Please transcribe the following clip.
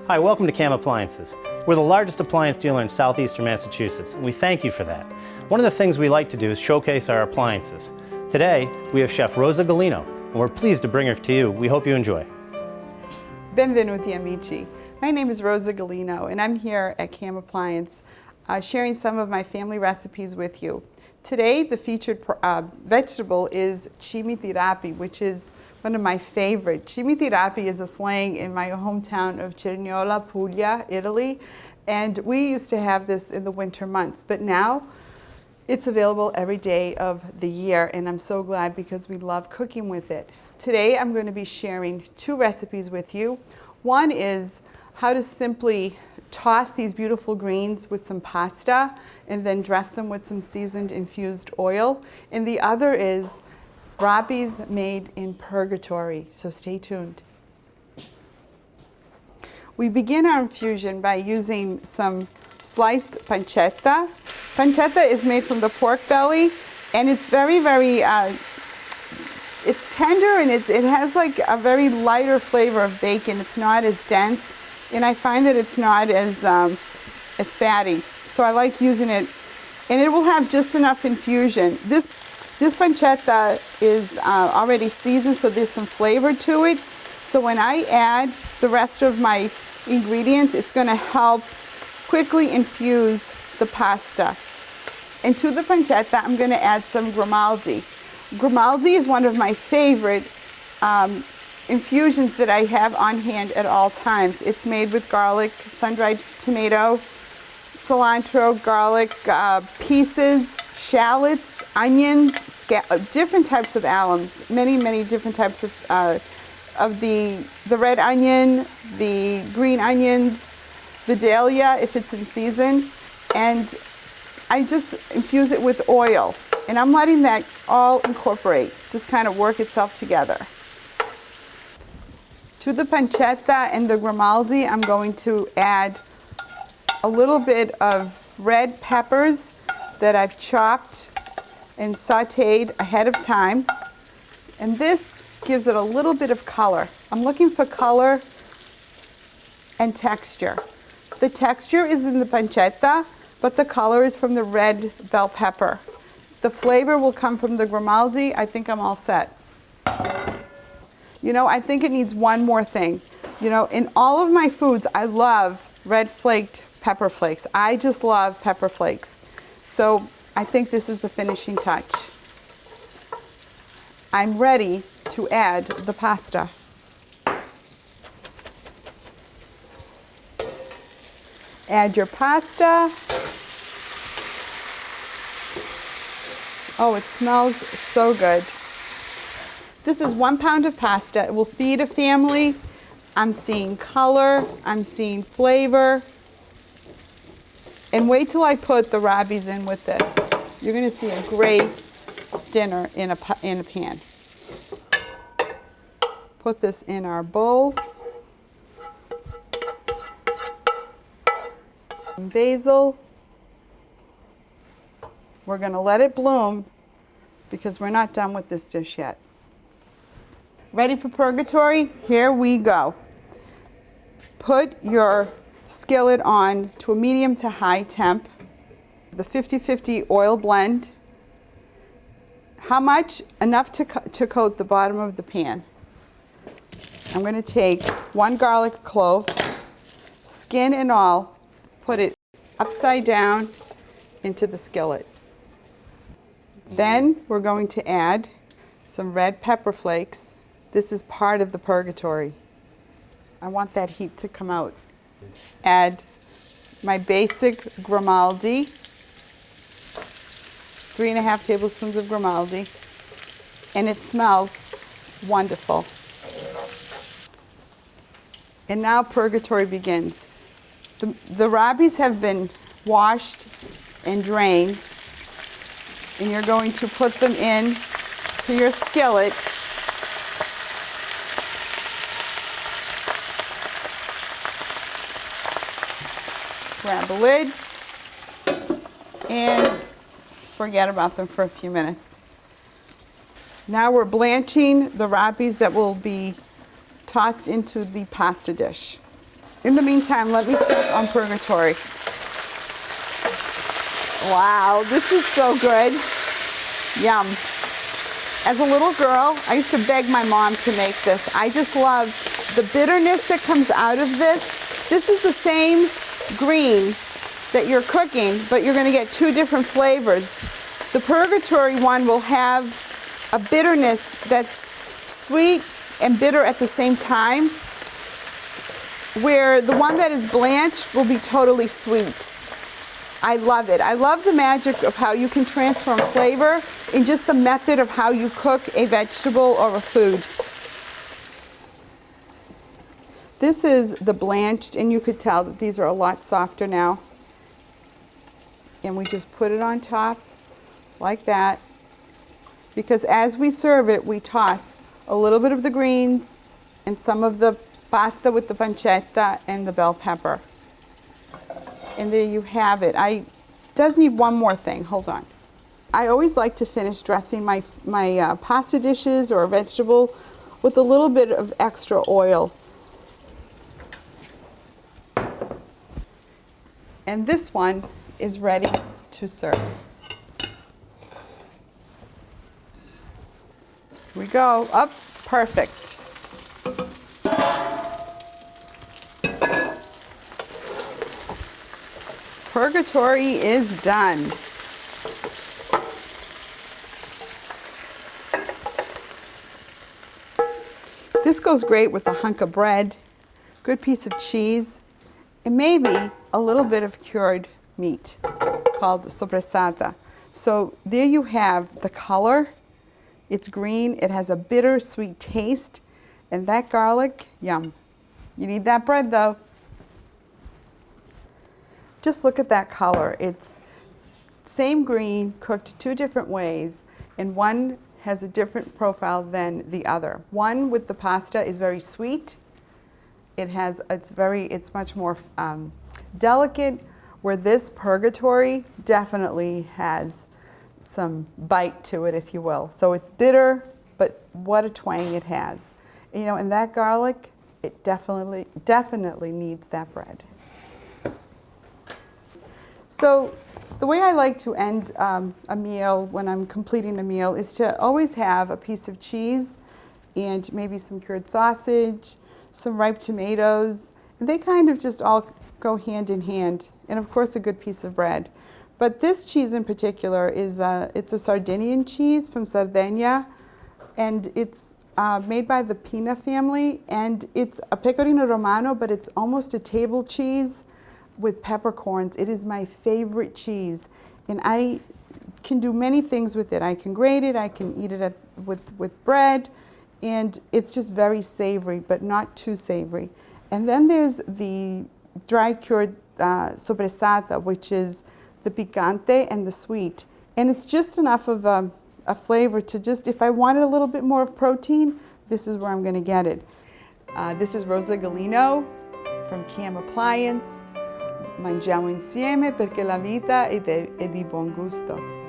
Hi, welcome to Cima Appliances. We're the largest appliance dealer in southeastern Massachusetts, and we thank you for that. One of the things we like to do is showcase our appliances. Today, we have Chef Rosa Galeno, and we're pleased to bring her to you. We hope you enjoy. Benvenuti amici. My name is Rosa Galeno, and I'm here at Cima Appliance sharing some of my family recipes with you. Today, the featured vegetable is Cima rapa, which is one of my favorite. Cima rapa is a slang in my hometown of Cerignola, Puglia, Italy, and we used to have this in the winter months, but now it's available every day of the year, and I'm so glad because we love cooking with it. Today, I'm going to be sharing two recipes with you. One is how to simply toss these beautiful greens with some pasta and then dress them with some seasoned infused oil. And the other is rapis made in purgatory, so stay tuned. We begin our infusion by using some sliced pancetta. Pancetta is made from the pork belly, and it's very, it's tender, and it has like a very lighter flavor of bacon. It's not as dense, and I find that it's not as fatty. So I like using it, and it will have just enough infusion. This pancetta is already seasoned, so there's some flavor to it. So when I add the rest of my ingredients, it's going to help quickly infuse the pasta. And to the pancetta, I'm going to add some grimaldi. Grimaldi is one of my favorite infusions that I have on hand at all times. It's made with garlic, sun-dried tomato, cilantro, garlic, pieces, shallots, onions, different types of alums, many different types of the red onion, the green onions, the dahlia if it's in season, and I just infuse it with oil, and I'm letting that all incorporate, just kind of work itself together. To the pancetta and the grimaldi, I'm going to add a little bit of red peppers that I've chopped and sauteed ahead of time, and this gives it a little bit of color. I'm looking for color and texture. The texture is in the pancetta, but the color is from the red bell pepper. The flavor will come from the grimaldi. I think I'm all set. You know, I think it needs one more thing. You know, in all of my foods, I love red flaked pepper flakes. I just love pepper flakes. So I think this is the finishing touch. I'm ready to add the pasta. Add your pasta. Oh, it smells so good. This is 1 pound of pasta. It will feed a family. I'm seeing color, I'm seeing flavor. And wait till I put the rapis in with this. You're gonna see a great dinner in a pan. Put this in our bowl. Basil. We're going to let it bloom because we're not done with this dish yet. Ready for purgatory? Here we go. Put your skillet on to a medium to high temp. The 50-50 oil blend. How much? Enough to coat the bottom of the pan. I'm going to take 1 garlic clove, skin and all, put it upside down into the skillet. Then we're going to add some red pepper flakes. This is part of the purgatory. I want that heat to come out. Add my basic grimaldi, 3½ tablespoons of grimaldi, and it smells wonderful. And now purgatory begins. The rapis have been washed and drained, and you're going to put them in to your skillet. Grab a lid and forget about them for a few minutes. Now we're blanching the rapis that will be tossed into the pasta dish. In the meantime, let me check on purgatory. Wow, this is so good. Yum. As a little girl, I used to beg my mom to make this. I just love the bitterness that comes out of this. This is the same green that you're cooking, but you're going to get two different flavors. The purgatory one will have a bitterness that's sweet and bitter at the same time, where the one that is blanched will be totally sweet. I love it. I love the magic of how you can transform flavor in just the method of how you cook a vegetable or a food. This is the blanched, and you could tell that these are a lot softer now. And we just put it on top like that, because as we serve it, we toss a little bit of the greens and some of the pasta with the pancetta and the bell pepper. And there you have it. Does need one more thing. Hold on. I always like to finish dressing my pasta dishes or a vegetable with a little bit of extra oil. And this one is ready to serve. Here we go. Up, perfect. Purgatory is done. This goes great with a hunk of bread, good piece of cheese, and maybe a little bit of cured meat called sopressata. So there you have the color. It's green, it has a bitter, sweet taste, and that garlic, yum. You need that bread though. Just look at that color. It's same green, cooked two different ways, and one has a different profile than the other. One with the pasta is very sweet. It's much more delicate, where this purgatory definitely has some bite to it, if you will. So it's bitter, but what a twang it has. You know, and that garlic, it definitely needs that bread. So the way I like to end a meal when I'm completing a meal is to always have a piece of cheese and maybe some cured sausage, some ripe tomatoes. And they kind of just all go hand in hand. And of course a good piece of bread. But this cheese in particular is it's a Sardinian cheese from Sardinia, and it's made by the Pina family, and it's a pecorino romano, but it's almost a table cheese with peppercorns. It is my favorite cheese, and I can do many things with it. I can grate it, I can eat it with bread, and it's just very savory, but not too savory. And then there's the dry cured sopressata, which is the picante and the sweet. And it's just enough of a flavor to just, if I wanted a little bit more of protein, this is where I'm going to get it. This is Rosa Galeno from Cima Appliance. Mangiamo insieme perché la vita è di buon gusto.